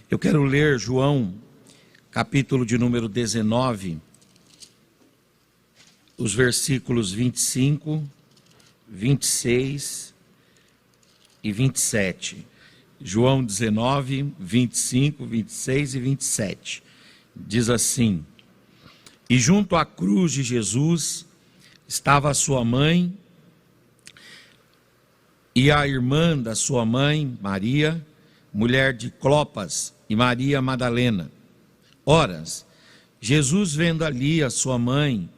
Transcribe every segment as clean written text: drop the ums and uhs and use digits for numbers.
Eu quero ler João, capítulo de número 19, os versículos 25, 26 e 27. João 19, 25, 26 e 27. Diz assim: E junto à cruz de Jesus estava a sua mãe e a irmã da sua mãe, Maria, mulher de Clopas, e Maria Madalena. Ora, Jesus, vendo ali a sua mãe,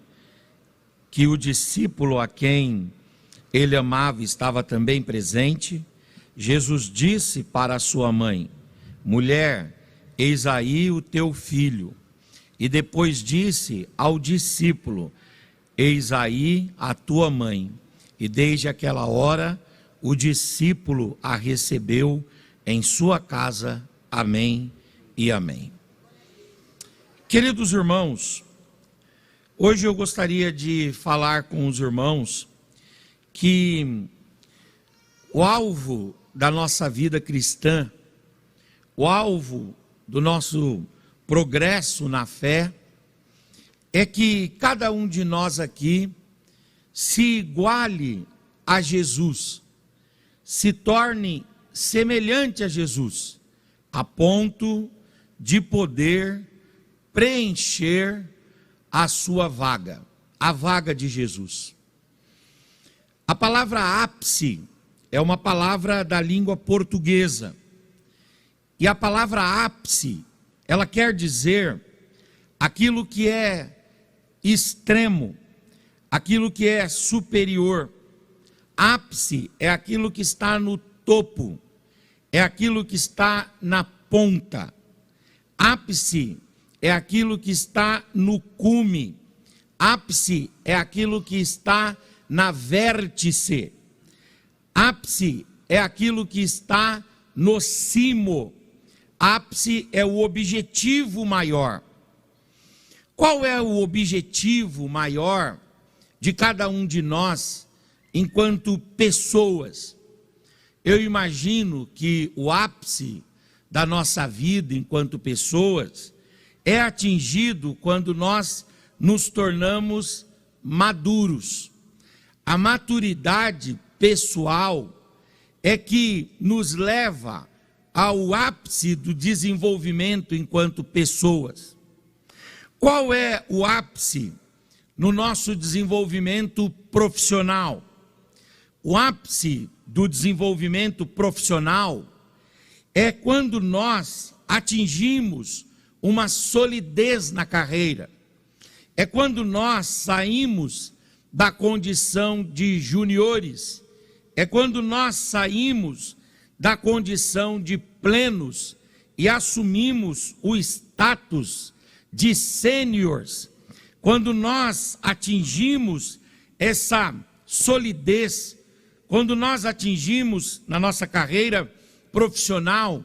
que o discípulo a quem ele amava estava também presente, Jesus disse para a sua mãe: Mulher, eis aí o teu filho. E depois disse ao discípulo: Eis aí a tua mãe. E desde aquela hora o discípulo a recebeu em sua casa. Amém e amém. Queridos irmãos, hoje eu gostaria de falar com os irmãos que o alvo da nossa vida cristã, o alvo do nosso progresso na fé, é que cada um de nós aqui se iguale a Jesus, se torne semelhante a Jesus, a ponto de poder preencher a sua vaga, a vaga de Jesus. A palavra ápice é uma palavra da língua portuguesa, e a palavra ápice, ela quer dizer aquilo que é extremo, aquilo que é superior. Ápice é aquilo que está no topo, é aquilo que está na ponta. Ápice é aquilo que está no cume. Ápice é aquilo que está na vértice. Ápice é aquilo que está no cimo. Ápice é o objetivo maior. Qual é o objetivo maior de cada um de nós enquanto pessoas? Eu imagino que o ápice da nossa vida enquanto pessoas é atingido quando nós nos tornamos maduros. A maturidade pessoal é que nos leva ao ápice do desenvolvimento enquanto pessoas. Qual é o ápice no nosso desenvolvimento profissional? O ápice do desenvolvimento profissional é quando nós atingimos uma solidez na carreira. É quando nós saímos da condição de juniores. É quando nós saímos da condição de plenos e assumimos o status de sêniors. Quando nós atingimos essa solidez, quando nós atingimos na nossa carreira profissional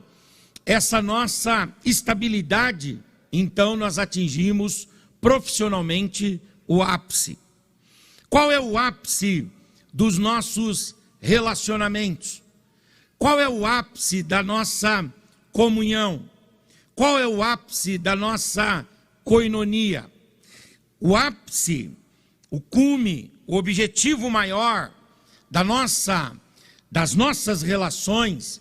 essa nossa estabilidade, então nós atingimos profissionalmente o ápice. Qual é o ápice dos nossos relacionamentos? Qual é o ápice da nossa comunhão? Qual é o ápice da nossa koinonia? O ápice, o cume, o objetivo maior das nossas relações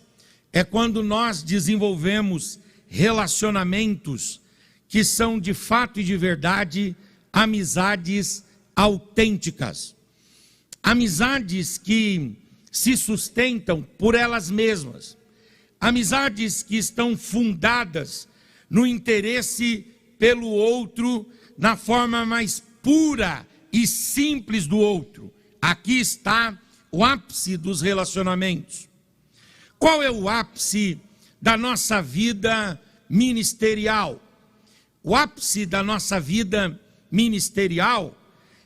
é quando nós desenvolvemos relacionamentos que são de fato e de verdade amizades autênticas. Amizades que se sustentam por elas mesmas. Amizades que estão fundadas no interesse pelo outro, na forma mais pura e simples do outro. Aqui está o ápice dos relacionamentos. Qual é o ápice da nossa vida ministerial? O ápice da nossa vida ministerial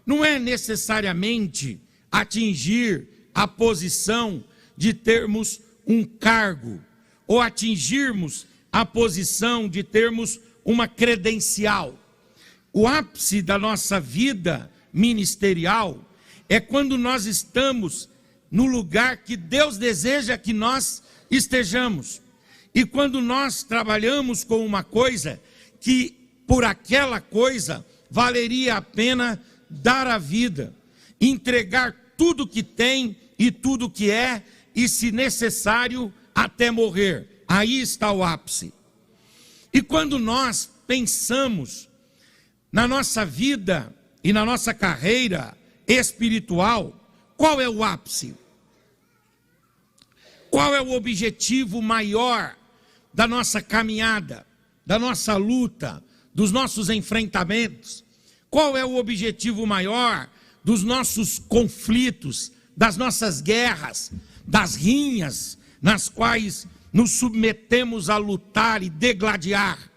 não é necessariamente atingir a posição de termos um cargo, ou atingirmos a posição de termos uma credencial. O ápice da nossa vida ministerial é quando nós estamos no lugar que Deus deseja que nós estejamos. E quando nós trabalhamos com uma coisa que por aquela coisa valeria a pena dar a vida, entregar tudo que tem e tudo que é, e se necessário até morrer. Aí está o ápice. E quando nós pensamos na nossa vida e na nossa carreira espiritual, qual é o ápice? Qual é o objetivo maior da nossa caminhada, da nossa luta, dos nossos enfrentamentos? Qual é o objetivo maior dos nossos conflitos, das nossas guerras, das rinhas nas quais nos submetemos a lutar e degladiar?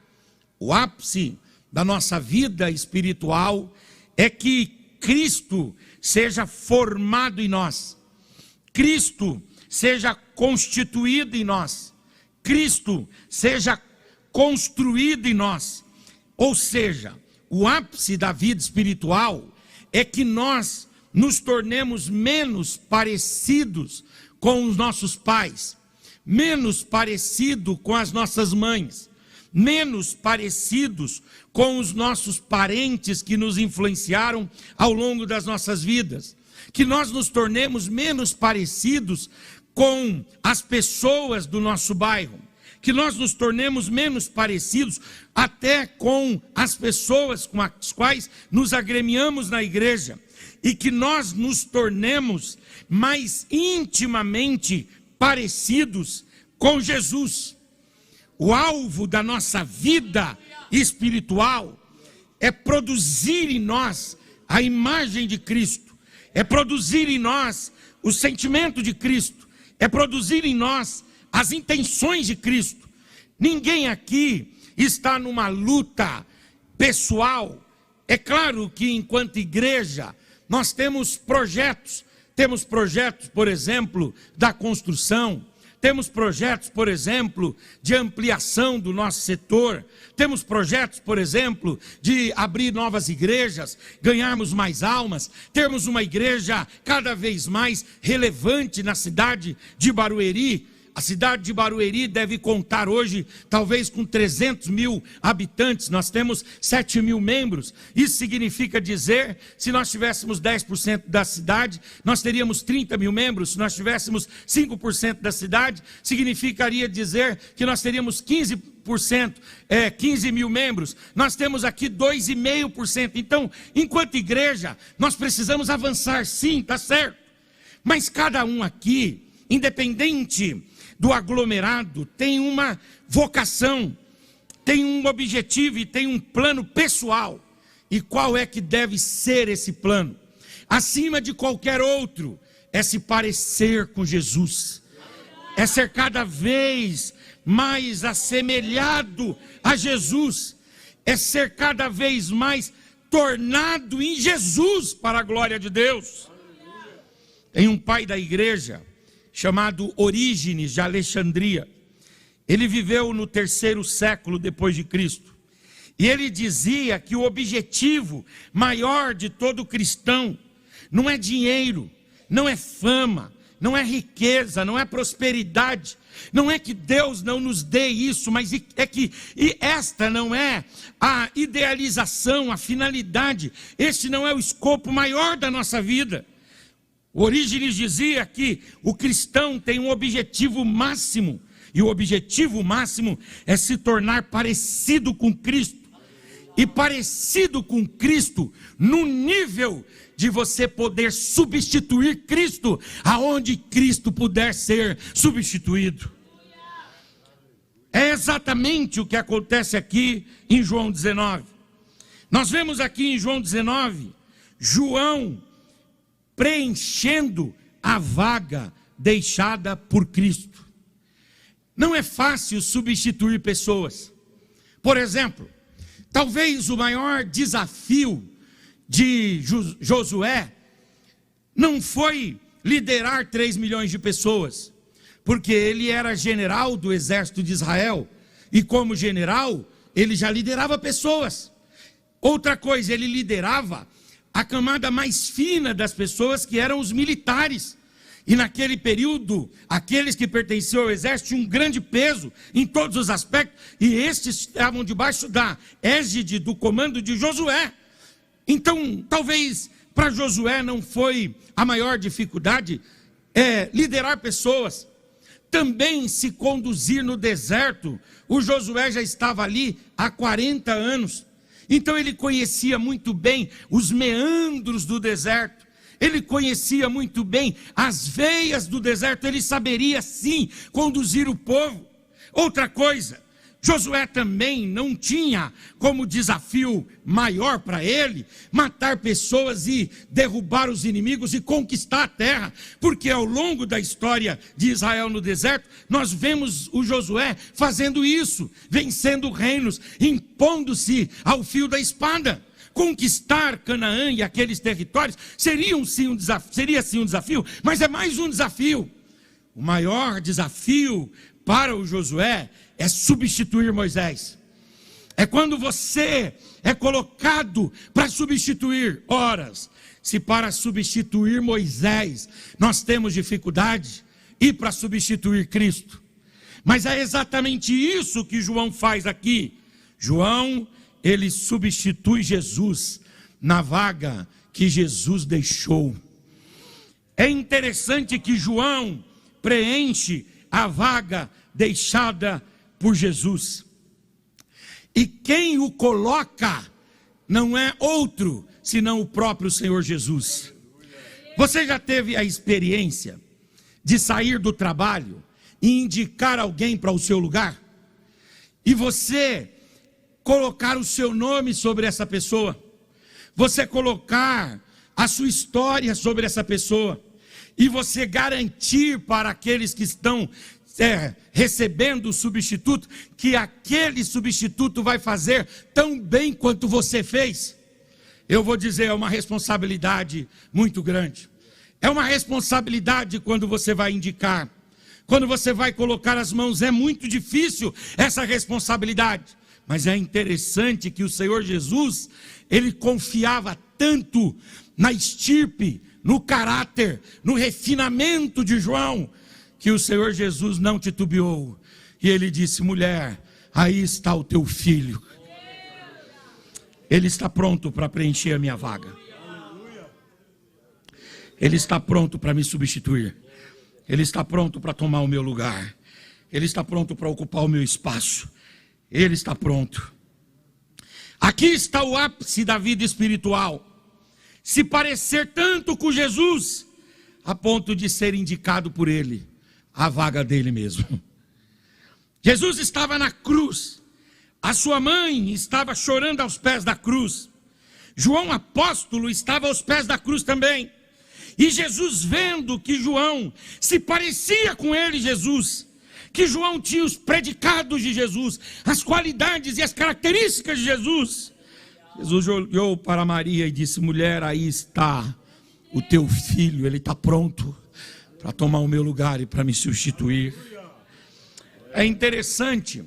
O ápice da nossa vida espiritual é que Cristo seja formado em nós, Cristo seja constituído em nós, Cristo seja construído em nós. Ou seja, o ápice da vida espiritual é que nós nos tornemos menos parecidos com os nossos pais, menos parecidos com as nossas mães, menos parecidos com os nossos parentes que nos influenciaram ao longo das nossas vidas, que nós nos tornemos menos parecidos com as pessoas do nosso bairro, que nós nos tornemos menos parecidos até com as pessoas com as quais nos agremiamos na igreja, e que nós nos tornemos mais intimamente parecidos com Jesus. O alvo da nossa vida espiritual é produzir em nós a imagem de Cristo, é produzir em nós o sentimento de Cristo, é produzir em nós as intenções de Cristo. Ninguém aqui está numa luta pessoal. É claro que enquanto igreja nós temos projetos, por exemplo, da construção, temos projetos, por exemplo, de ampliação do nosso setor, temos projetos, por exemplo, de abrir novas igrejas, ganharmos mais almas, termos uma igreja cada vez mais relevante na cidade de Barueri. A cidade de Barueri deve contar hoje, talvez com 300 mil habitantes, nós temos 7 mil membros. Isso significa dizer, se nós tivéssemos 10% da cidade, nós teríamos 30 mil membros. Se nós tivéssemos 5% da cidade, significaria dizer que nós teríamos 15 mil membros. Nós temos aqui 2,5%. Então, enquanto igreja, nós precisamos avançar, sim, está certo. Mas cada um aqui, independente do aglomerado, tem uma vocação, tem um objetivo e tem um plano pessoal. E qual é que deve ser esse plano? Acima de qualquer outro, é se parecer com Jesus, é ser cada vez mais assemelhado a Jesus, é ser cada vez mais tornado em Jesus para a glória de Deus. Tem um pai da igreja chamado Orígenes de Alexandria. Ele viveu no 3º século depois de Cristo. E ele dizia que o objetivo maior de todo cristão não é dinheiro, não é fama, não é riqueza, não é prosperidade. Não é que Deus não nos dê isso, mas é que esta não é a idealização, a finalidade. Este não é o escopo maior da nossa vida. Orígenes dizia que o cristão tem um objetivo máximo, e o objetivo máximo é se tornar parecido com Cristo, e parecido com Cristo no nível de você poder substituir Cristo, aonde Cristo puder ser substituído. É exatamente o que acontece aqui em João 19. Nós vemos aqui em João 19, João preenchendo a vaga deixada por Cristo. Não é fácil substituir pessoas. Por exemplo, talvez o maior desafio de Josué não foi liderar 3 milhões de pessoas, porque ele era general do exército de Israel, e como general, ele já liderava pessoas. Outra coisa, ele liderava a camada mais fina das pessoas, que eram os militares. E naquele período, aqueles que pertenciam ao exército tinham um grande peso em todos os aspectos, e estes estavam debaixo da égide do comando de Josué. Então, talvez para Josué não foi a maior dificuldade liderar pessoas. Também se conduzir no deserto. O Josué já estava ali há 40 anos. Então ele conhecia muito bem os meandros do deserto. Ele conhecia muito bem as veias do deserto. Ele saberia sim conduzir o povo. Outra coisa, Josué também não tinha como desafio maior para ele matar pessoas e derrubar os inimigos e conquistar a terra, porque ao longo da história de Israel no deserto, nós vemos o Josué fazendo isso, vencendo reinos, impondo-se ao fio da espada. Conquistar Canaã e aqueles territórios seria sim um desafio, mas é mais um desafio. O maior desafio para o Josué é substituir Moisés. É quando você é colocado para substituir. Ora, se para substituir Moisés nós temos dificuldade, e para substituir Cristo. Mas é exatamente isso que João faz aqui. João, ele substitui Jesus na vaga que Jesus deixou. É interessante que João preenche a vaga deixada por Jesus. E quem o coloca não é outro senão o próprio Senhor Jesus. Você já teve a experiência de sair do trabalho e indicar alguém para o seu lugar? E você colocar o seu nome sobre essa pessoa, você colocar a sua história sobre essa pessoa, e você garantir para aqueles que estão recebendo o substituto, que aquele substituto vai fazer tão bem quanto você fez. Eu vou dizer, é uma responsabilidade muito grande. É uma responsabilidade quando você vai indicar, quando você vai colocar as mãos. É muito difícil essa responsabilidade, mas é interessante que o Senhor Jesus, ele confiava tanto na estirpe, no caráter, no refinamento de João, que o Senhor Jesus não titubeou, e ele disse: mulher, aí está o teu filho. Ele está pronto para preencher a minha vaga. Ele está pronto para me substituir. Ele está pronto para tomar o meu lugar. Ele está pronto para ocupar o meu espaço. Ele está pronto. Aqui está o ápice da vida espiritual. Se parecer tanto com Jesus, a ponto de ser indicado por ele a vaga dele mesmo. Jesus estava na cruz, a sua mãe estava chorando aos pés da cruz, João apóstolo estava aos pés da cruz também, e Jesus, vendo que João se parecia com ele, que João tinha os predicados de Jesus, as qualidades e as características de Jesus olhou para Maria e disse: mulher, aí está o teu filho, ele está pronto para tomar o meu lugar e para me substituir. É interessante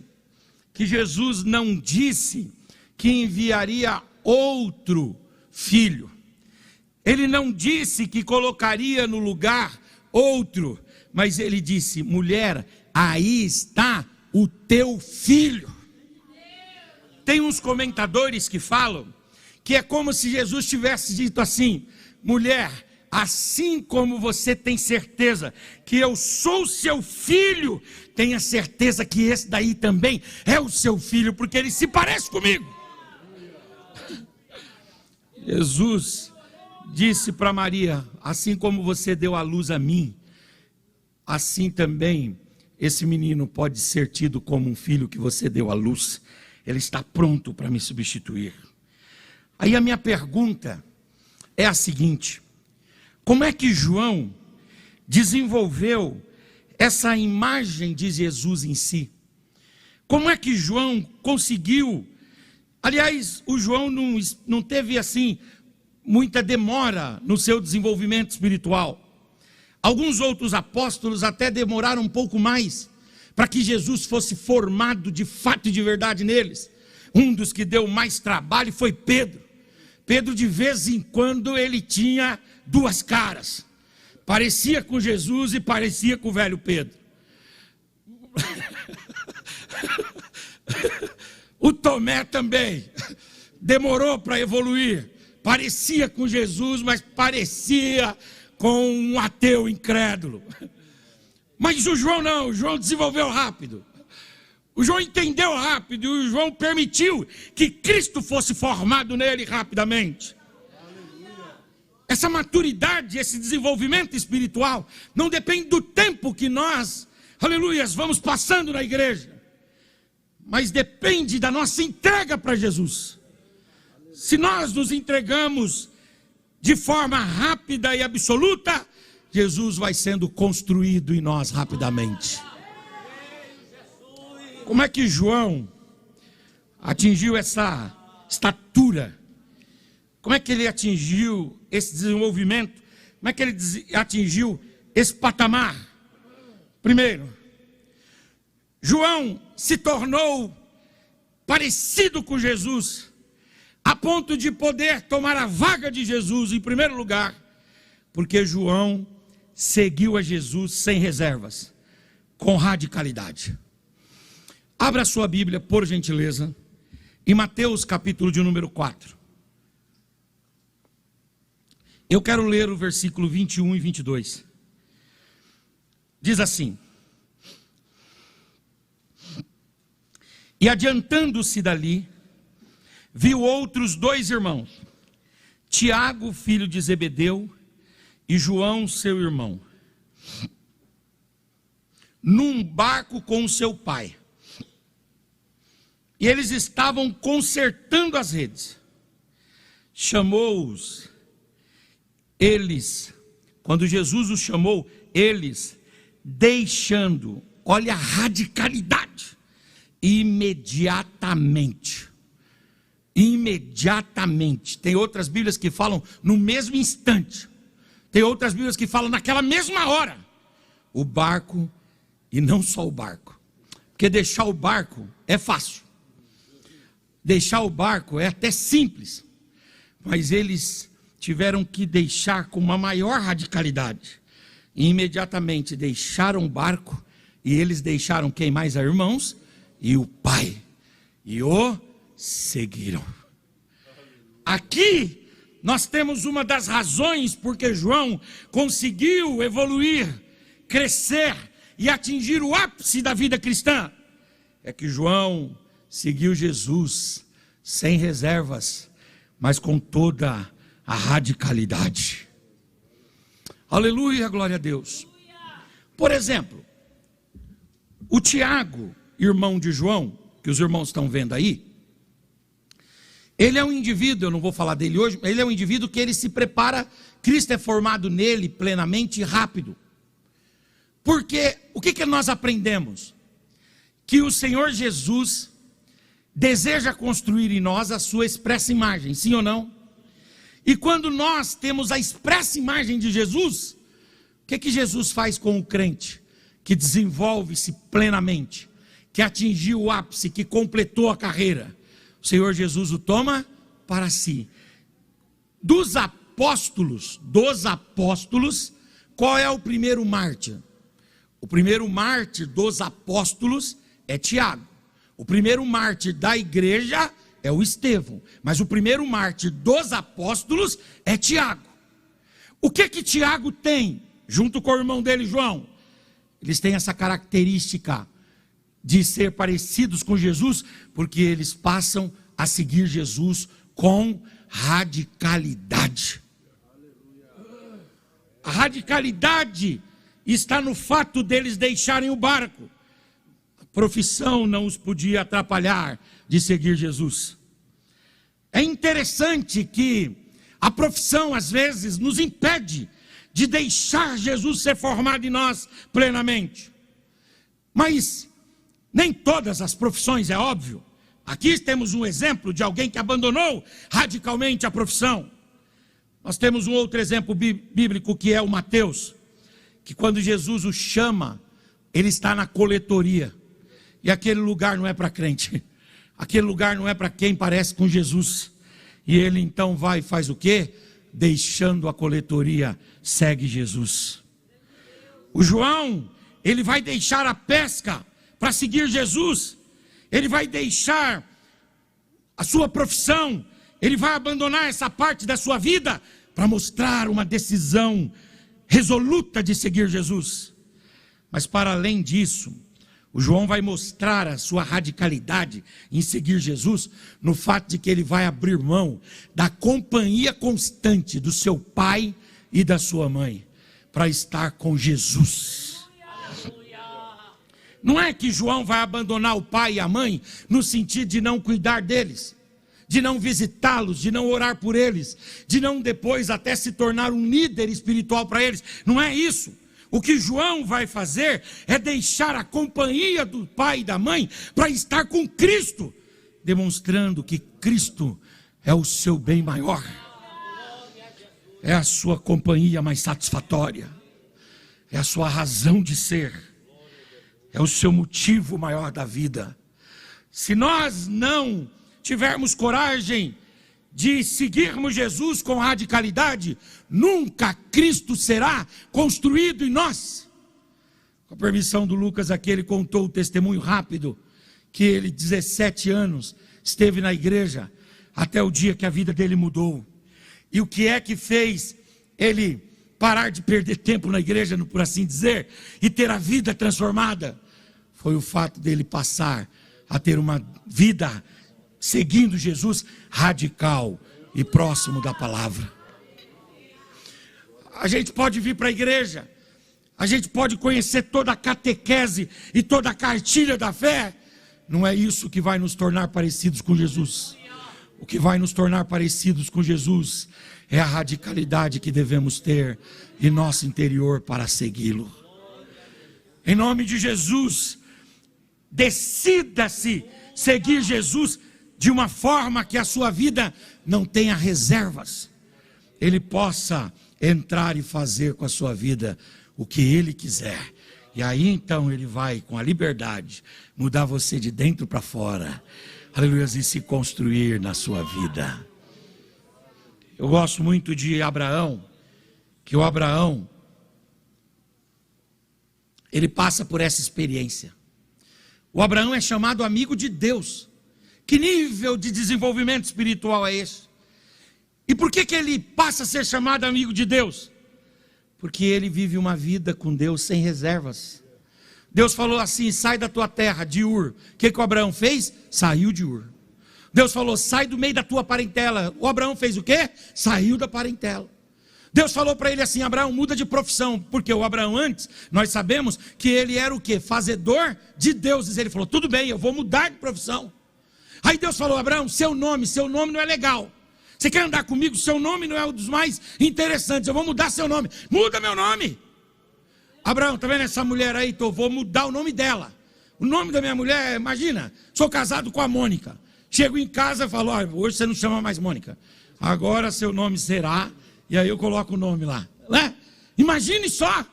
que Jesus não disse que enviaria outro filho. Ele não disse que colocaria no lugar outro, mas ele disse: mulher, aí está o teu filho. Tem uns comentadores que falam que é como se Jesus tivesse dito assim: mulher, assim como você tem certeza que eu sou seu filho, tenha certeza que esse daí também é o seu filho, porque ele se parece comigo. Jesus disse para Maria: assim como você deu a luz a mim, assim também esse menino pode ser tido como um filho que você deu à luz. Ele está pronto para me substituir. Aí a minha pergunta é a seguinte: como é que João desenvolveu essa imagem de Jesus em si? Como é que João conseguiu? Aliás, o João não teve assim muita demora no seu desenvolvimento espiritual. Alguns outros apóstolos até demoraram um pouco mais para que Jesus fosse formado de fato e de verdade neles. um dos que deu mais trabalho foi Pedro. Pedro, de vez em quando, ele tinha duas caras. Parecia com Jesus e parecia com o velho Pedro. O Tomé também demorou para evoluir. Parecia com Jesus, mas parecia com um ateu incrédulo. Mas o João não, o João desenvolveu rápido. O João entendeu rápido e o João permitiu que Cristo fosse formado nele rapidamente. Essa maturidade, esse desenvolvimento espiritual não depende do tempo que nós, aleluias, vamos passando na igreja, mas depende da nossa entrega para Jesus. Se nós nos entregamos de forma rápida e absoluta, Jesus vai sendo construído em nós rapidamente. Como é que João atingiu essa estatura? Como é que ele atingiu esse desenvolvimento? Como é que ele atingiu esse patamar? Primeiro, João se tornou parecido com Jesus, a ponto de poder tomar a vaga de Jesus em primeiro lugar, porque João seguiu a Jesus sem reservas, com radicalidade. Abra sua Bíblia, por gentileza, em Mateus capítulo de número 4. Eu quero ler o versículo 21 e 22. Diz assim: E adiantando-se dali, viu outros dois irmãos, Tiago, filho de Zebedeu, e João, seu irmão, num barco com seu pai. E eles estavam consertando as redes. Chamou-os, eles, quando Jesus os chamou, eles, deixando, olha a radicalidade, imediatamente. Tem outras Bíblias que falam no mesmo instante. Tem outras Bíblias que falam naquela mesma hora. O barco, e não só o barco. Porque deixar o barco é fácil. Deixar o barco é até simples. Mas eles tiveram que deixar com uma maior radicalidade. E imediatamente deixaram o barco. E eles deixaram quem mais? Irmãos e o pai. E o seguiram. Aqui nós temos uma das razões porque João conseguiu evoluir, crescer e atingir o ápice da vida cristã. É que João seguiu Jesus sem reservas, mas com toda a radicalidade. Aleluia, glória a Deus. Por exemplo, o Tiago, irmão de João, que os irmãos estão vendo aí, ele é um indivíduo, eu não vou falar dele hoje, ele é um indivíduo que ele se prepara, Cristo é formado nele plenamente e rápido. Porque o que nós aprendemos? Que o Senhor Jesus deseja construir em nós a sua expressa imagem, sim ou não? E quando nós temos a expressa imagem de Jesus, o que Jesus faz com o crente? Que desenvolve-se plenamente, que atingiu o ápice, que completou a carreira. O Senhor Jesus o toma para si. Dos apóstolos, qual é o primeiro mártir? O primeiro mártir dos apóstolos é Tiago. O primeiro mártir da igreja é o Estevão. Mas o primeiro mártir dos apóstolos é Tiago. O que Tiago tem, junto com o irmão dele, João? Eles têm essa característica de ser parecidos com Jesus, porque eles passam a seguir Jesus com radicalidade. A radicalidade está no fato deles deixarem o barco. A profissão não os podia atrapalhar de seguir Jesus. É interessante que a profissão às vezes nos impede de deixar Jesus ser formado em nós plenamente. Mas nem todas as profissões, é óbvio. Aqui temos um exemplo de alguém que abandonou radicalmente a profissão. Nós temos um outro exemplo bíblico que é o Mateus, que quando Jesus o chama, ele está na coletoria. E aquele lugar não é para crente. Aquele lugar não é para quem parece com Jesus. E ele então vai e faz o quê? Deixando a coletoria, segue Jesus. O João, ele vai deixar a pesca para seguir Jesus. Ele vai deixar a sua profissão, ele vai abandonar essa parte da sua vida para mostrar uma decisão resoluta de seguir Jesus. Mas para além disso, o João vai mostrar a sua radicalidade em seguir Jesus no fato de que ele vai abrir mão da companhia constante do seu pai e da sua mãe para estar com Jesus. Não é que João vai abandonar o pai e a mãe no sentido de não cuidar deles, de não visitá-los, de não orar por eles, de não depois até se tornar um líder espiritual para eles. Não é isso. O que João vai fazer é deixar a companhia do pai e da mãe para estar com Cristo, demonstrando que Cristo é o seu bem maior, é a sua companhia mais satisfatória, é a sua razão de ser, é o seu motivo maior da vida. Se nós não tivermos coragem de seguirmos Jesus com radicalidade, nunca Cristo será construído em nós. Com a permissão do Lucas aqui, ele contou o testemunho rápido, que ele, 17 anos, esteve na igreja, até o dia que a vida dele mudou. E o que é que fez ele parar de perder tempo na igreja, por assim dizer, e ter a vida transformada? Foi o fato dele passar a ter uma vida seguindo Jesus radical e próximo da palavra. A gente pode vir para a igreja, a gente pode conhecer toda a catequese e toda a cartilha da fé. Não é isso que vai nos tornar parecidos com Jesus. O que vai nos tornar parecidos com Jesus é a radicalidade que devemos ter em nosso interior para segui-lo. Em nome de Jesus, decida-se seguir Jesus de uma forma que a sua vida não tenha reservas. Ele possa entrar e fazer com a sua vida o que Ele quiser. E aí então Ele vai, com a liberdade, mudar você de dentro para fora. Aleluia, e se construir na sua vida. Eu gosto muito de Abraão, que o Abraão, ele passa por essa experiência. O Abraão é chamado amigo de Deus. Que nível de desenvolvimento espiritual é esse? E por que ele passa a ser chamado amigo de Deus? Porque ele vive uma vida com Deus sem reservas. Deus falou assim: sai da tua terra, de Ur. O que o Abraão fez? Saiu de Ur. Deus falou: sai do meio da tua parentela. O Abraão fez o quê? Saiu da parentela. Deus falou para ele assim: Abraão, muda de profissão. Porque o Abraão antes, nós sabemos que ele era o quê? Fazedor de deuses. Ele falou: tudo bem, eu vou mudar de profissão. Aí Deus falou: Abraão, seu nome não é legal. Você quer andar comigo? Seu nome não é um dos mais interessantes. Eu vou mudar seu nome. Muda meu nome. Abraão, tá vendo essa mulher aí? Então eu vou mudar o nome dela. O nome da minha mulher, imagina, sou casado com a Mônica. Chego em casa e falo: hoje você não chama mais Mônica. Agora seu nome será... E aí eu coloco o nome lá, né? Imagine só.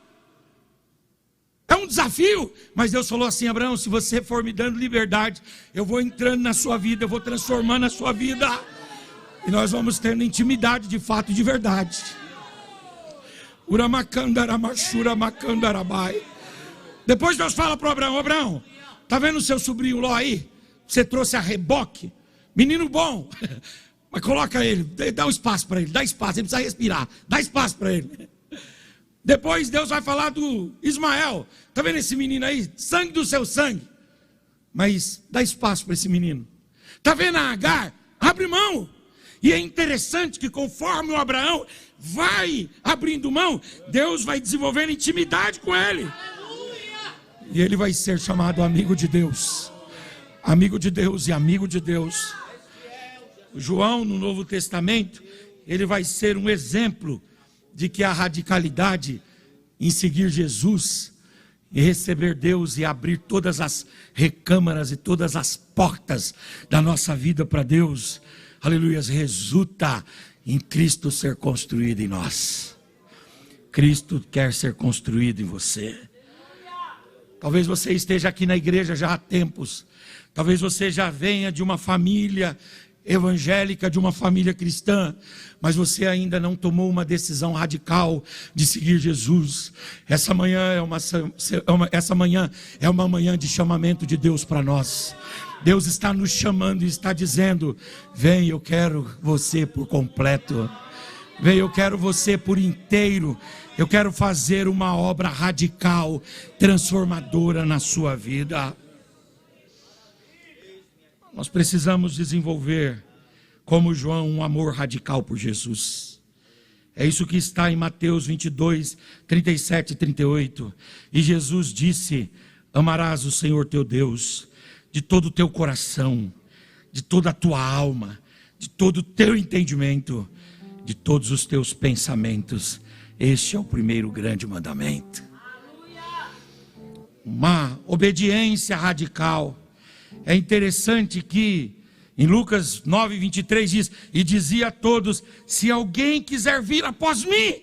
É um desafio. Mas Deus falou assim: Abraão, se você for me dando liberdade, eu vou entrando na sua vida, eu vou transformando a sua vida. E nós vamos tendo intimidade de fato e de verdade. Depois Deus fala para o Abraão: Abraão, tá vendo o seu sobrinho Ló aí? Você trouxe a reboque, menino bom. Mas coloca ele, dá um espaço para ele, dá espaço, ele precisa respirar, dá espaço para ele. Depois Deus vai falar do Ismael. Tá vendo esse menino aí? Sangue do seu sangue. Mas dá espaço para esse menino. Tá vendo a Agar? Abre mão. E é interessante que conforme o Abraão vai abrindo mão, Deus vai desenvolvendo intimidade com ele. E ele vai ser chamado amigo de Deus. Amigo de Deus e amigo de Deus. João, no Novo Testamento, ele vai ser um exemplo de que a radicalidade em seguir Jesus, em receber Deus e abrir todas as recâmaras e todas as portas da nossa vida para Deus, aleluia, resulta em Cristo ser construído em nós. Cristo quer ser construído em você. Talvez você esteja aqui na igreja já há tempos. Talvez você já venha de uma família evangélica, de uma família cristã, mas você ainda não tomou uma decisão radical de seguir Jesus. Essa manhã é uma manhã de chamamento de Deus para nós. Deus está nos chamando e está dizendo: vem, eu quero você por completo. Vem, eu quero você por inteiro. Eu quero fazer uma obra radical, transformadora na sua vida. Nós precisamos desenvolver, como João, um amor radical por Jesus. É isso que está em Mateus 22, 37 e 38. E Jesus disse: amarás o Senhor teu Deus de todo o teu coração, de toda a tua alma, de todo o teu entendimento, de todos os teus pensamentos. Este é o primeiro grande mandamento. Uma obediência radical. É interessante que em Lucas 9, 23 diz: e dizia a todos: se alguém quiser vir após mim,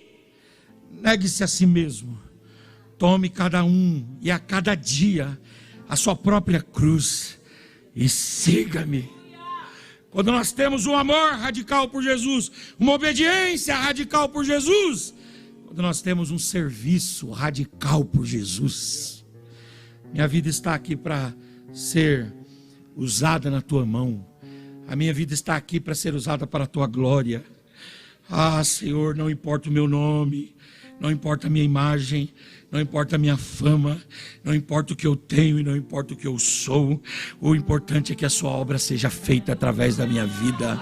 negue-se a si mesmo, tome cada um e a cada dia a sua própria cruz e siga-me. Quando nós temos um amor radical por Jesus, uma obediência radical por Jesus, quando nós temos um serviço radical por Jesus, minha vida está aqui para ser usada na tua mão. A minha vida está aqui para ser usada para a tua glória. Ah, Senhor, não importa o meu nome, não importa a minha imagem, não importa a minha fama, não importa o que eu tenho e não importa o que eu sou. O importante é que a sua obra seja feita através da minha vida.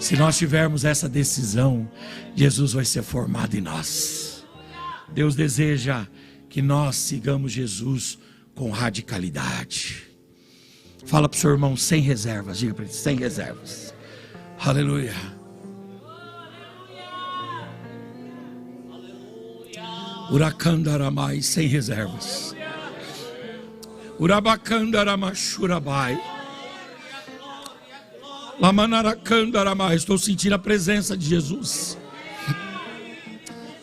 Se nós tivermos essa decisão, Jesus vai ser formado em nós. Deus deseja que nós sigamos Jesus com radicalidade. Fala para o seu irmão: sem reservas. Diga para ele: sem reservas. Aleluia. Uracandaramai, sem reservas. Urabacandaramachurabai. Lamanaracandaramai. Estou sentindo a presença de Jesus.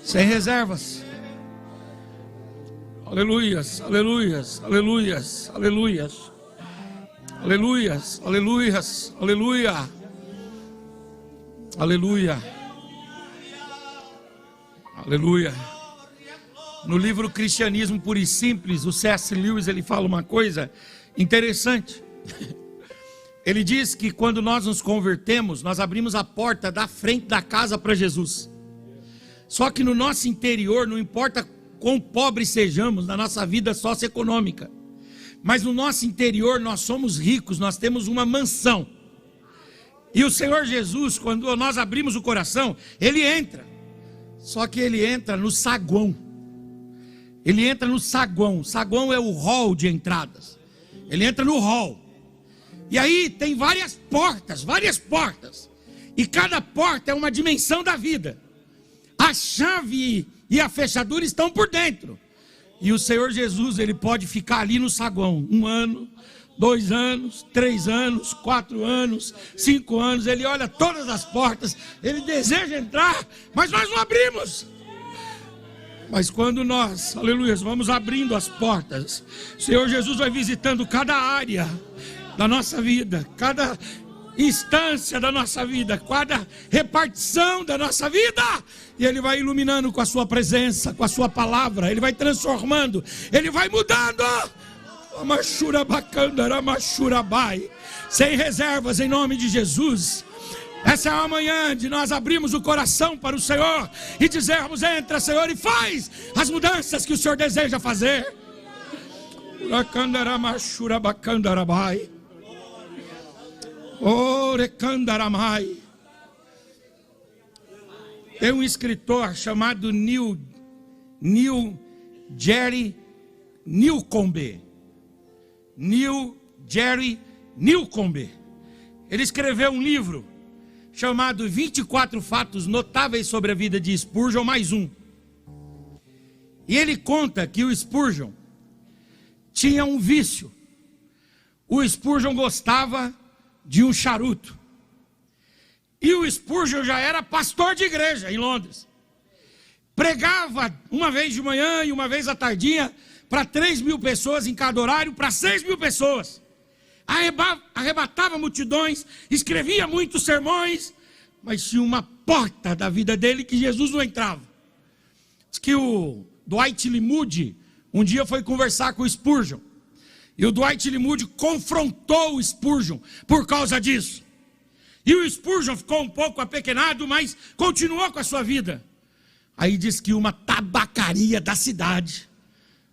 Sem reservas. Aleluias, aleluias, aleluias, aleluias. Aleluias, aleluias, aleluia. Aleluia. Aleluia. No livro Cristianismo Puro e Simples, o C.S. Lewis, ele fala uma coisa interessante. Ele diz que quando nós nos convertemos, nós abrimos a porta da frente da casa para Jesus. Só que no nosso interior, não importa quão pobres sejamos na nossa vida socioeconômica, mas no nosso interior nós somos ricos, nós temos uma mansão. E o Senhor Jesus, quando nós abrimos o coração, Ele entra. Só que Ele entra no saguão. Ele entra no saguão. Saguão é o hall de entradas. Ele entra no hall. E aí tem várias portas. E cada porta é uma dimensão da vida. A chave e a fechadura estão por dentro. E o Senhor Jesus, Ele pode ficar ali no saguão 1 ano, 2 anos, 3 anos, 4 anos, 5 anos. Ele olha todas as portas. Ele deseja entrar, mas nós não abrimos. Mas quando nós, aleluia, vamos abrindo as portas, o Senhor Jesus vai visitando cada área da nossa vida, cada instância da nossa vida, cada repartição da nossa vida, e Ele vai iluminando com a sua presença, com a sua palavra. Ele vai transformando, Ele vai mudando. Sem reservas, em nome de Jesus. Essa é a manhã de nós abrirmos o coração para o Senhor e dizermos: entra, Senhor, e faz as mudanças que o Senhor deseja fazer. Tem um escritor chamado Neil Jerry Newcombe. Neil Jerry Newcombe. Ele escreveu um livro chamado 24 fatos notáveis sobre a vida de Spurgeon, mais um. E ele conta que o Spurgeon tinha um vício. O Spurgeon gostava de um charuto. E o Spurgeon já era pastor de igreja em Londres. Pregava uma vez de manhã e uma vez à tardinha para 3.000 pessoas em cada horário, para 6.000 pessoas. Arrebatava multidões, escrevia muitos sermões, mas tinha uma porta da vida dele que Jesus não entrava. Diz que o Dwight L. Moody um dia foi conversar com o Spurgeon, e o Dwight L. Moody confrontou o Spurgeon por causa disso. E o Spurgeon ficou um pouco apequenado, mas continuou com a sua vida. Aí diz que uma tabacaria da cidade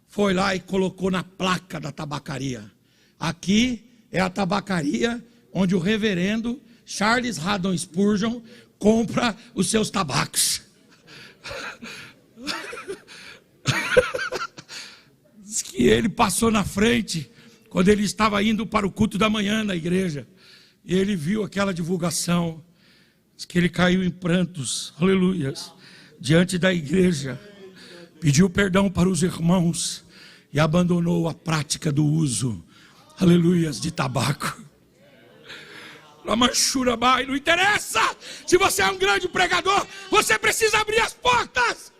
foi lá e colocou na placa da tabacaria: aqui é a tabacaria onde o reverendo Charles Haddon Spurgeon compra os seus tabacos. Diz que ele passou na frente quando ele estava indo para o culto da manhã na igreja, e ele viu aquela divulgação. Diz que ele caiu em prantos, aleluias, diante da igreja, pediu perdão para os irmãos e abandonou a prática do uso, aleluias, de tabaco. Lamachurabai, não interessa se você é um grande pregador, você precisa abrir as portas.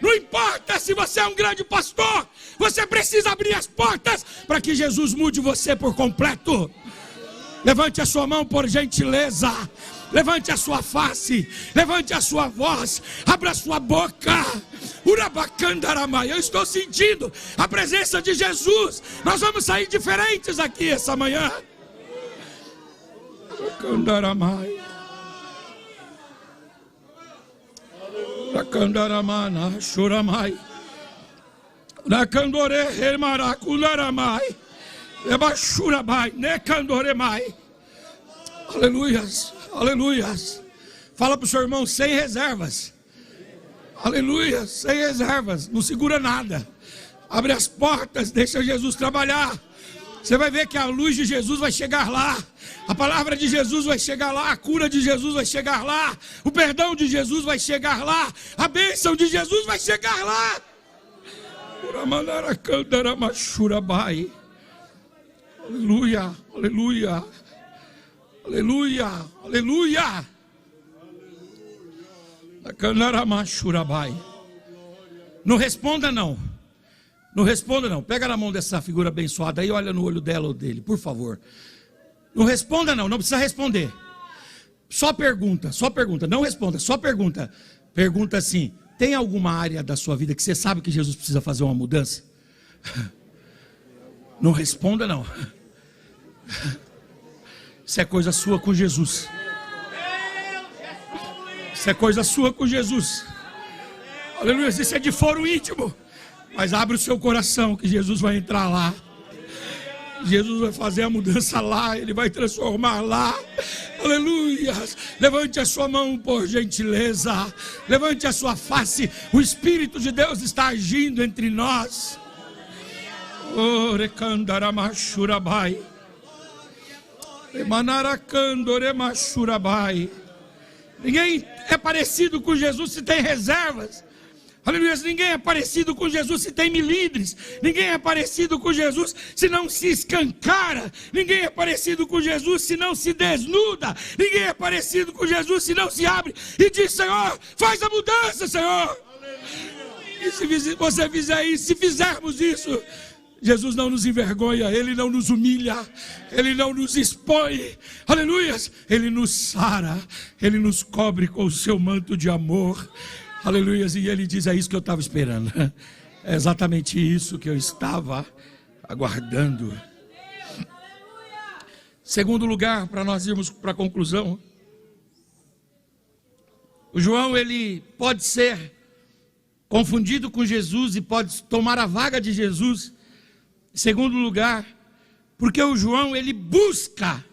Não importa se você é um grande pastor, você precisa abrir as portas para que Jesus mude você por completo. Levante a sua mão por gentileza, levante a sua face, levante a sua voz, abra a sua boca. Urabacandaramai, eu estou sentindo a presença de Jesus. Nós vamos sair diferentes aqui essa manhã. Urabacandaramai, Urabacandaramana, Churamai, Uracandore, Remaracunaramai, Ebachurabai, Necandoremai. Aleluias, aleluias. Fala para o seu irmão sem reservas. Aleluia, sem reservas, não segura nada. Abre as portas, deixa Jesus trabalhar. Você vai ver que a luz de Jesus vai chegar lá. A palavra de Jesus vai chegar lá. A cura de Jesus vai chegar lá. O perdão de Jesus vai chegar lá. A bênção de Jesus vai chegar lá. Aleluia, aleluia, aleluia, aleluia. Não responda não. Não responda não. Pega na mão dessa figura abençoada aí e olha no olho dela ou dele, por favor. Não responda não, não precisa responder. Só pergunta, não responda, só pergunta. Pergunta assim: tem alguma área da sua vida que você sabe que Jesus precisa fazer uma mudança? Não responda não. Isso é coisa sua com Jesus. Isso é coisa sua com Jesus. Aleluia, isso é de foro íntimo. Mas abre o seu coração que Jesus vai entrar lá. Jesus vai fazer a mudança lá. Ele vai transformar lá. Aleluia. Levante a sua mão por gentileza. Levante a sua face. O Espírito de Deus está agindo entre nós. Orecandaramachurabai. Emanaracandoremachurabai. Ninguém é parecido com Jesus se tem reservas. Aleluia, ninguém é parecido com Jesus se tem milindres. Ninguém é parecido com Jesus se não se escancara. Ninguém é parecido com Jesus se não se desnuda. Ninguém é parecido com Jesus se não se abre e diz: Senhor, faz a mudança, Senhor. E se você fizer isso, se fizermos isso, Jesus não nos envergonha, Ele não nos humilha, Ele não nos expõe, aleluia, Ele nos sara, Ele nos cobre com o seu manto de amor, aleluia, e Ele diz: é isso que eu estava esperando, é exatamente isso que eu estava aguardando. Segundo lugar, para nós irmos para a conclusão, o João, ele pode ser confundido com Jesus e pode tomar a vaga de Jesus. Em segundo lugar, porque o João, ele busca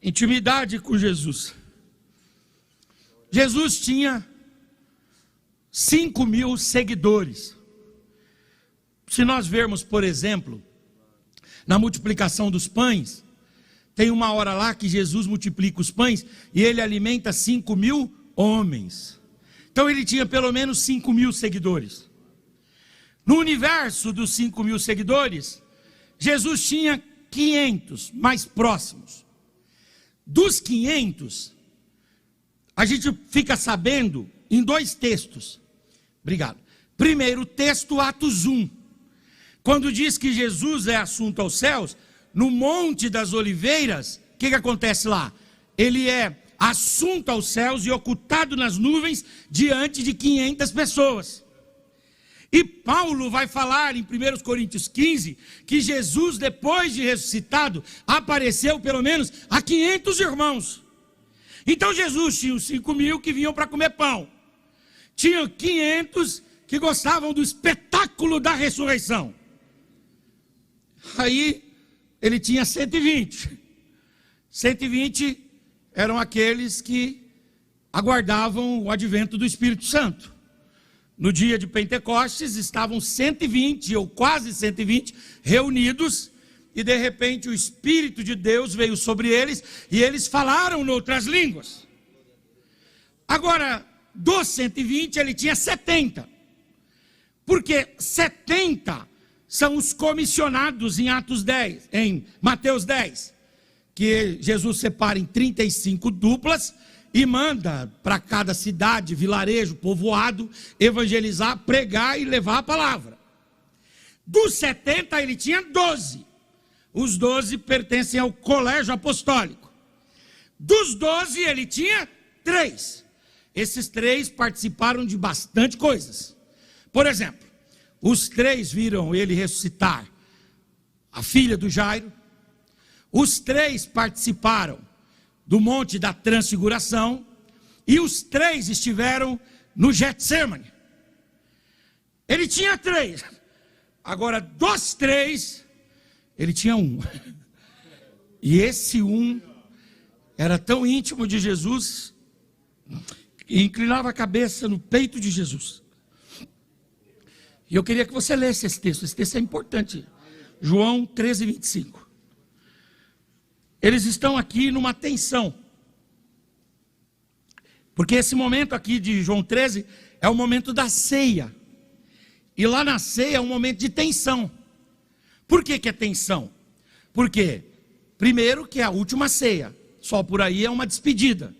intimidade com Jesus. Jesus tinha 5.000 seguidores. Se nós vermos, por exemplo, na multiplicação dos pães, tem uma hora lá que Jesus multiplica os pães e ele alimenta 5.000 homens. Então ele tinha pelo menos 5.000 seguidores. No universo dos 5.000 seguidores, Jesus tinha 500 mais próximos. Dos 500, a gente fica sabendo em 2 textos. Obrigado. Primeiro texto, Atos 1. Quando diz que Jesus é assunto aos céus, no Monte das Oliveiras, o que acontece lá? Ele é assunto aos céus e ocultado nas nuvens diante de 500 pessoas. E Paulo vai falar em 1 Coríntios 15, que Jesus, depois de ressuscitado, apareceu pelo menos a 500 irmãos. Então Jesus tinha os 5.000 que vinham para comer pão. Tinha 500 que gostavam do espetáculo da ressurreição. Aí ele tinha 120. 120 eram aqueles que aguardavam o advento do Espírito Santo. No dia de Pentecostes estavam 120 ou quase 120 reunidos, e de repente o Espírito de Deus veio sobre eles e eles falaram noutras línguas. Agora, dos 120 ele tinha 70, porque 70 são os comissionados em Atos 10, em Mateus 10, que Jesus separa em 35 duplas e manda para cada cidade, vilarejo, povoado, evangelizar, pregar e levar a palavra. Dos 70 ele tinha 12. Os 12 pertencem ao colégio apostólico. Dos 12 ele tinha 3. Esses 3 participaram de bastante coisas. Por exemplo, os 3 viram ele ressuscitar a filha do Jairo. Os 3 participaram do Monte da Transfiguração. E os 3 estiveram no Getsemane. Ele tinha 3. Agora, dos 3, ele tinha 1. E esse 1 era tão íntimo de Jesus, e inclinava a cabeça no peito de Jesus. E eu queria que você lesse esse texto é importante. João 13, 25. Eles estão aqui numa tensão. Porque esse momento aqui de João 13 é o momento da ceia. E lá na ceia é um momento de tensão. Por que é tensão? Porque, primeiro, que é a última ceia. Só por aí é uma despedida.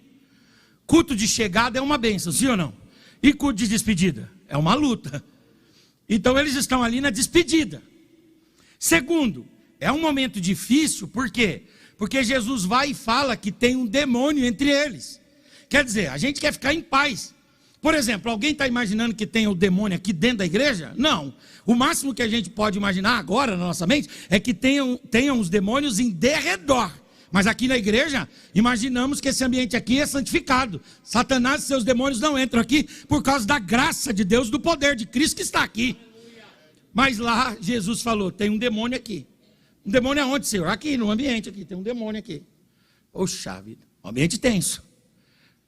Culto de chegada é uma bênção, sim ou não? E culto de despedida? É uma luta. Então eles estão ali na despedida. Segundo, é um momento difícil, por quê? Porque Jesus vai e fala que tem um demônio entre eles. Quer dizer, a gente quer ficar em paz. Por exemplo, alguém está imaginando que tem o demônio aqui dentro da igreja? Não. O máximo que a gente pode imaginar agora na nossa mente é que tenham os demônios em derredor. Mas aqui na igreja, imaginamos que esse ambiente aqui é santificado. Satanás e seus demônios não entram aqui por causa da graça de Deus, do poder de Cristo que está aqui. Mas lá Jesus falou, tem um demônio aqui. Um demônio aonde, Senhor? Aqui, no ambiente aqui, tem um demônio aqui. Poxa vida, um ambiente tenso.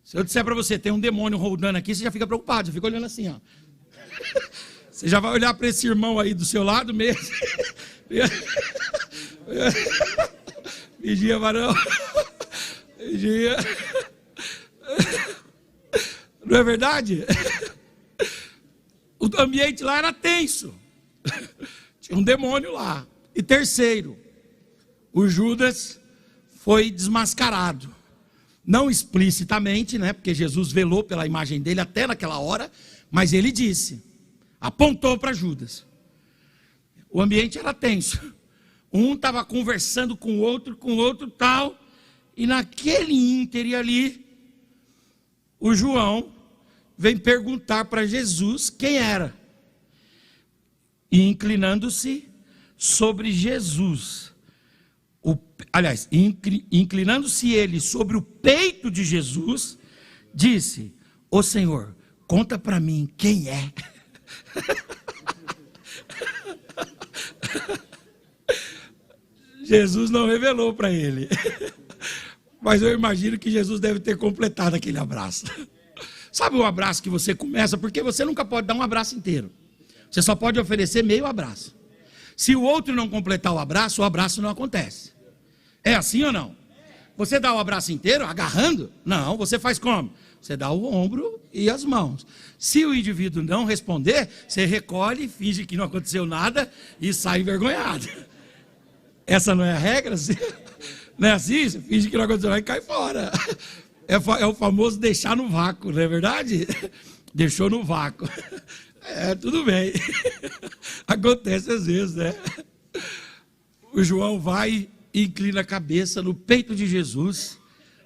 Se eu disser para você, tem um demônio rodando aqui, você já fica preocupado, já fica olhando assim, ó. Você já vai olhar para esse irmão aí do seu lado mesmo. Vigia, varão. Vigia. Não é verdade? O ambiente lá era tenso. Tinha um demônio lá. E terceiro, o Judas foi desmascarado. Não explicitamente, né? Porque Jesus velou pela imagem dele até naquela hora. Mas ele disse, apontou para Judas. O ambiente era tenso. Um estava conversando com o outro tal. E naquele íntere ali, o João vem perguntar para Jesus quem era. E inclinando-se sobre Jesus. Inclinando-se ele sobre o peito de Jesus, disse, ô Senhor, conta para mim quem é. Jesus não revelou para ele. Mas eu imagino que Jesus deve ter completado aquele abraço. Sabe o abraço que você começa? Porque você nunca pode dar um abraço inteiro. Você só pode oferecer meio abraço. Se o outro não completar o abraço não acontece. É assim ou não? Você dá o abraço inteiro, agarrando? Não, você faz como? Você dá o ombro e as mãos. Se o indivíduo não responder, você recolhe, finge que não aconteceu nada e sai envergonhado. Essa não é a regra? Não é assim? Você finge que não aconteceu nada e cai fora. É o famoso deixar no vácuo, não é verdade? Deixou no vácuo. Tudo bem. Acontece às vezes, né? O João vai e inclina a cabeça no peito de Jesus,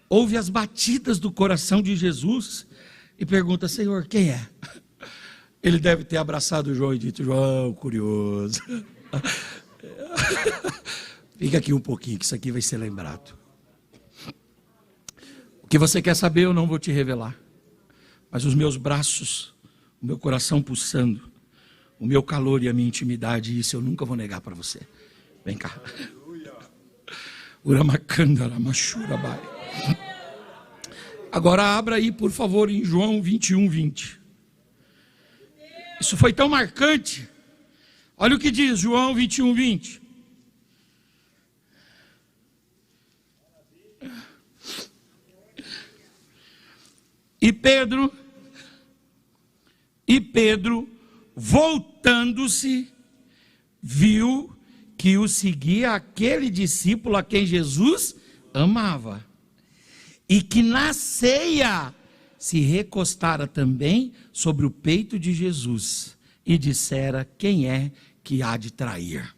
ouve as batidas do coração de Jesus e pergunta: Senhor, quem é? Ele deve ter abraçado o João e dito: João, curioso. Fica aqui um pouquinho, que isso aqui vai ser lembrado. O que você quer saber eu não vou te revelar, mas os meus braços, o meu coração pulsando, o meu calor e a minha intimidade, isso eu nunca vou negar para você. Vem cá. Agora abra aí, por favor, em João 21:20. Isso foi tão marcante. Olha o que diz João 21:20. E Pedro, voltando-se, viu que o seguia aquele discípulo a quem Jesus amava, e que na ceia se recostara também sobre o peito de Jesus, e dissera: quem é que há de trair?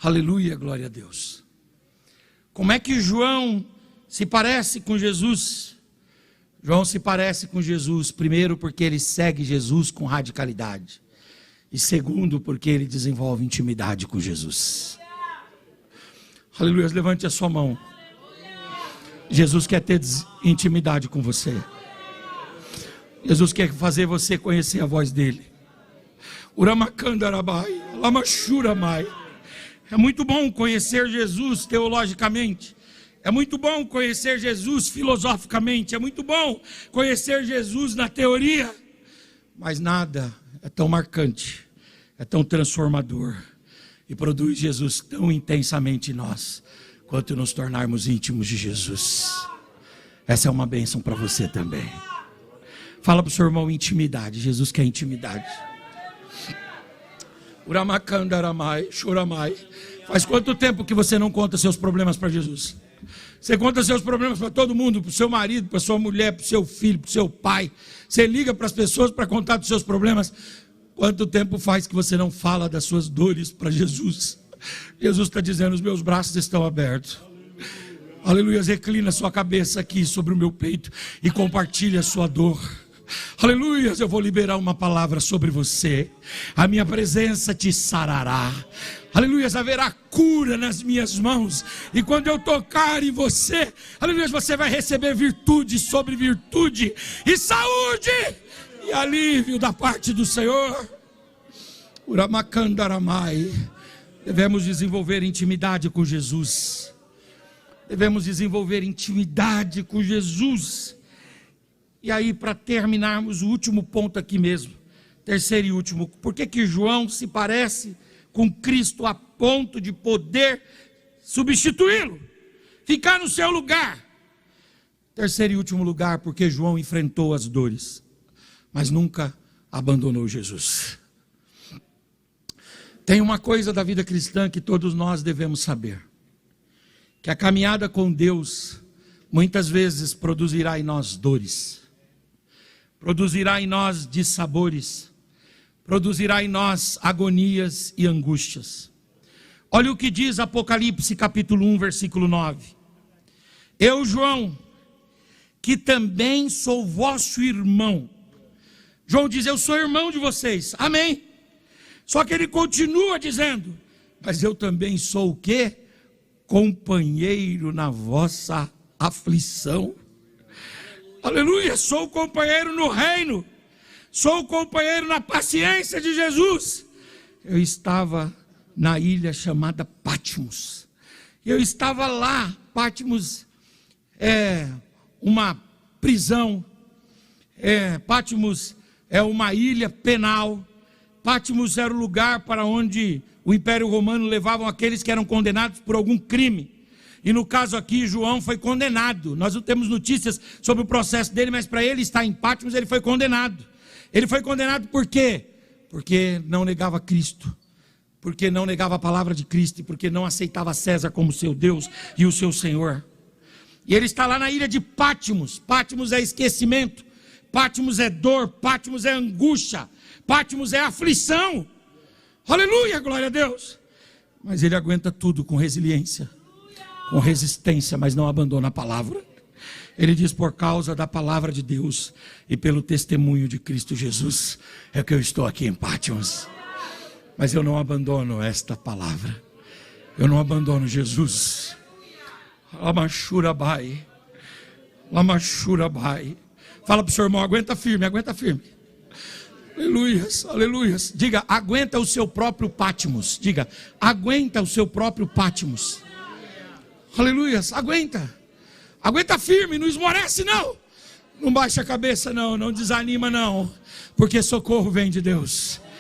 Aleluia, glória a Deus. Como é que João se parece com Jesus? João se parece com Jesus, primeiro porque ele segue Jesus com radicalidade, e segundo porque ele desenvolve intimidade com Jesus. Aleluia, levante a sua mão. Jesus quer ter intimidade com você. Jesus quer fazer você conhecer a voz dele. Uramacandarabai, Lamachuramaai. É muito bom conhecer Jesus teologicamente. É muito bom conhecer Jesus filosoficamente. É muito bom conhecer Jesus na teoria. Mas nada é tão marcante, é tão transformador e produz Jesus tão intensamente em nós quanto nos tornarmos íntimos de Jesus. Essa é uma bênção para você também. Fala para o seu irmão: intimidade. Jesus quer intimidade. Uramacandaramai, Churamai. Faz quanto tempo que você não conta seus problemas para Jesus? Você conta seus problemas para todo mundo, para o seu marido, para a sua mulher, para o seu filho, para o seu pai. Você liga para as pessoas para contar dos seus problemas. Quanto tempo faz que você não fala das suas dores para Jesus? Jesus está dizendo: os meus braços estão abertos. Aleluia, reclina sua cabeça aqui sobre o meu peito e compartilhe a sua dor. Aleluia, eu vou liberar uma palavra sobre você. A minha presença te sarará. Aleluia, haverá cura nas minhas mãos. E quando eu tocar em você, aleluia, você vai receber virtude sobre virtude, e saúde e alívio da parte do Senhor. Uramacandaramai. Devemos desenvolver intimidade com Jesus. Devemos desenvolver intimidade com Jesus. E aí, para terminarmos, o último ponto aqui mesmo, terceiro e último: por que João se parece com Cristo a ponto de poder substituí-lo, ficar no seu lugar? Terceiro e último lugar, porque João enfrentou as dores, mas nunca abandonou Jesus. Tem uma coisa da vida cristã que todos nós devemos saber: que a caminhada com Deus muitas vezes produzirá em nós dores, produzirá em nós dissabores, produzirá em nós agonias e angústias. Olha o que diz Apocalipse capítulo 1, versículo 9. Eu, João, que também sou vosso irmão. João diz: eu sou irmão de vocês, amém. Só que ele continua dizendo: mas eu também sou o quê? Companheiro na vossa aflição. Aleluia, sou companheiro no reino, sou companheiro na paciência de Jesus. Eu estava na ilha chamada Patmos, eu estava lá. Patmos é uma prisão, Patmos é uma ilha penal. Patmos era o lugar para onde o Império Romano levava aqueles que eram condenados por algum crime. E no caso aqui, João foi condenado. Nós não temos notícias sobre o processo dele, mas para ele estar em Patmos, ele foi condenado. Ele foi condenado por quê? Porque não negava Cristo, porque não negava a palavra de Cristo, e porque não aceitava César como seu Deus e o seu Senhor. E ele está lá na ilha de Patmos. Patmos é esquecimento, Patmos é dor, Patmos é angústia, Patmos é aflição. Aleluia, glória a Deus. Mas ele aguenta tudo com resiliência, com resistência, mas não abandona a palavra. Ele diz: por causa da palavra de Deus e pelo testemunho de Cristo Jesus, é que eu estou aqui em Patmos. Mas eu não abandono esta palavra, eu não abandono Jesus. Lamachurabai, Lamachurabai. Fala para o seu irmão: aguenta firme, aguenta firme. Aleluias, aleluias. Diga: aguenta o seu próprio Patmos. Diga: aguenta o seu próprio Patmos. Aleluias, aguenta. Aguenta firme, não esmorece não. Não baixa a cabeça não, não desanima não. Porque socorro vem de Deus.